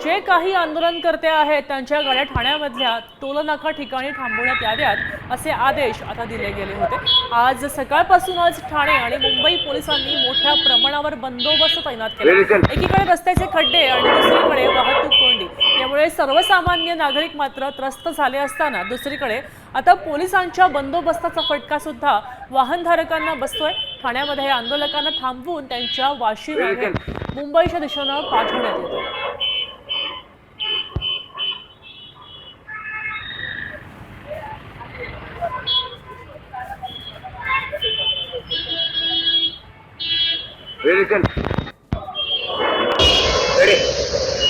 जे काही आंदोलनकर्ते आहेत त्यांच्या गाड्या ठाण्यामधल्या टोलनाका ठिकाणी थांबवण्यात याव्यात असे आदेश आता दिले गेले होते। आज सकाळपासूनच ठाणे आणि मुंबई पोलिसांनी मोठ्या प्रमाणावर बंदोबस्त तैनात केला। एकीकडे रस्त्याचे खड्डे आणि दुसरीकडे वाहतूक कोंडी यामुळे सर्वसामान्य नागरिक मात्र त्रस्त झाले असताना दुसरीकडे आता पोलिसांच्या बंदोबस्ताचा फटका सुद्धा वाहनधारकांना बसतोय। ठाण्यामध्ये आंदोलकांना थांबवून त्यांच्या वाशीमार्गे मुंबईच्या दिशेने पाठवण्यात येतोय।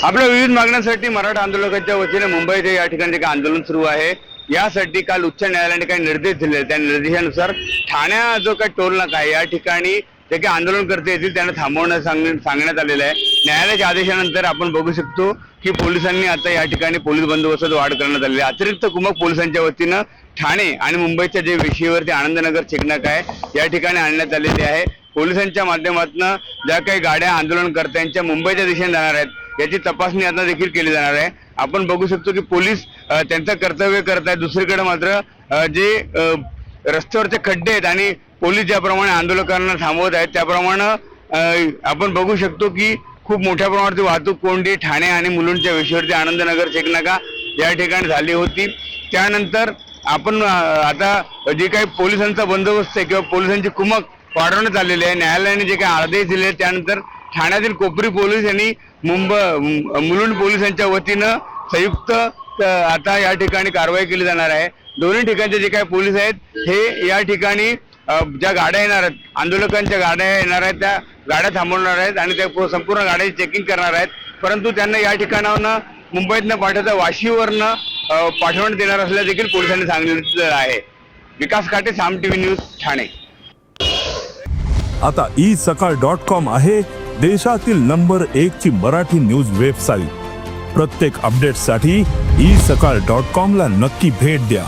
आपल्या विविध मागण्यांसाठी मराठा आंदोलकांच्या वतीने मुंबईत या ठिकाणी जे आंदोलन सुरू आहे यासाठी काल उच्च न्यायालयाने काही निर्देश दिले। त्या निर्देशानुसार ठाण्या जो काही टोल नाका आहे या ठिकाणी जे काही आंदोलनकर्ते येतील त्यांना थांबवण्यास सांगण्यात आलेलं आहे। न्यायालयाच्या आदेशानंतर आपण बघू शकतो की पोलिसांनी आता या ठिकाणी पोलीस बंदोबस्तात वाढ करण्यात आलेली आहे। अतिरिक्त कुमक पोलिसांच्या वतीनं ठाणे आणि मुंबईच्या जे वेशीवरती आनंदनगर चेकनाका आहे या ठिकाणी आणण्यात आलेली आहे। पोलिसांच्या माध्यमातून ज्या काही गाड्या आंदोलनकर्त्यांच्या मुंबईच्या दिशेने जाणार आहेत याची तपासणी आता देखील केली जाणार आहे। आपण बघू शकतो की पोलीस त्यांचं कर्तव्य करत आहेत, दुसरीकडे मात्र जे रस्त्यावरचे खड्डे आहेत आणि पोलीस ज्याप्रमाणे आंदोलकांना थांबवत आहेत त्याप्रमाणे आपण बघू शकतो की खूप मोठ्या प्रमाणावरती वाहतूक कोंडी ठाणे आणि मुलुंडच्या वेशीवरती आनंदनगर चेकनाका या ठिकाणी झाली होती। त्यानंतर आपण आता जे काही पोलिसांचा बंदोबस्त आहे किंवा पोलिसांची कुमक वाढवण्यात आलेली आहे। न्यायालयाने जे काही आदेश दिले त्यानंतर ठाण्यातील कोपरी पोलीस यांनी मुलुंड पोलिसांच्या वतीनं संयुक्त आता या ठिकाणी कारवाई केली जाणार आहे। दोन्ही ठिकाणचे जे काही पोलीस आहेत हे या ठिकाणी ज्या गाड्या येणार आहेत आंदोलकांच्या गाड्या येणार आहेत त्या गाड्या थांबवणार आहेत आणि त्या संपूर्ण गाड्याची चेकिंग करणार आहेत, परंतु त्यांना या ठिकाणावरनं मुंबईतनं पाठवता वाशीवरनं पाठवण्यात येणार असल्याचं देखील पोलिसांनी सांगितलेलं आहे। विकास काटे, साम टीव्ही न्यूज, ठाणे। आता isakal.com आहे देशातील नंबर 1 ची मराठी न्यूज वेबसाईट। प्रत्येक अपडेटसाठी isakal.com ला नक्की भेट द्या।